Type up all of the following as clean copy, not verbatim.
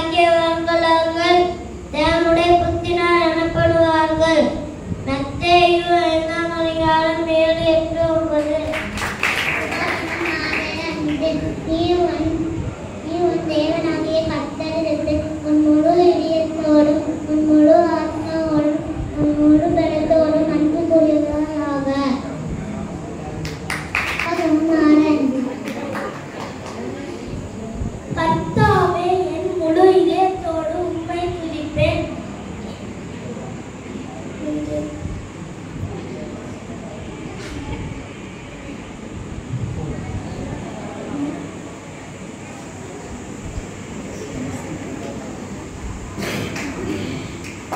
பாக்கியவான்கள் அவர்கள் தேவனுடைய புத்திரர் எனப்படுவார்கள். மத்தேயு 5:7 நீ உன் தேவனாகிய கர்த்தரிடத்தில் உன் முழு இதயத்தோடும் உன் முழு ஆத்மாவோடும் உன் முழு பலத்தோடும் அன்பு கூறுவாயாக. கர்த்தாவே, என் முழு இதயத்தோடு உம்மை துதிப்பேன்.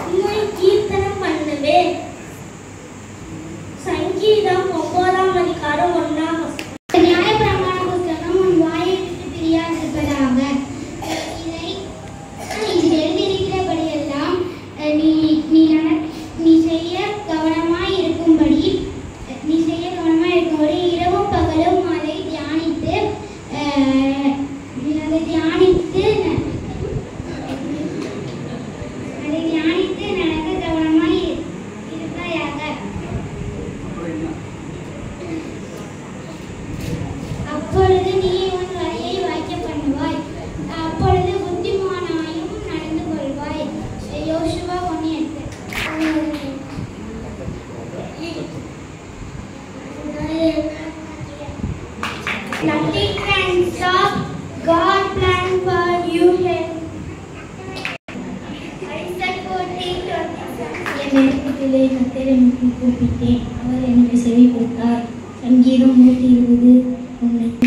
உம்மை கீர்த்தனம் பண்ணுவேன். சங்கீதம் 9:1 நியாயப்பிரமாண புத்தகம் உன் வாயை விட்டு பிரியாதிருப்பதாக. இதில் எழுதியிருக்கிறபடியெல்லாம் நீ செய்ய கவனமாய் இருக்கும்படி இரவும் பகலும் அதை தியானித்து நடக்க கவனமாய் இருப்பாயாக. அப்பொழுது நீ உன் வழியை வாய்க்க பண்ணுவாய். அப்பொழுது புத்திமானாயும் நடந்து கொள்வாய். யோசுவா 1:8. Nothing can stop God's plan for you. Isaiah 14:27. என் நெருக்கத்திலே கர்த்தரை நோக்கி கூப்பிட்டேன், அவர் எனக்கு செவி கொடுத்தார். சங்கீதம் 120:1.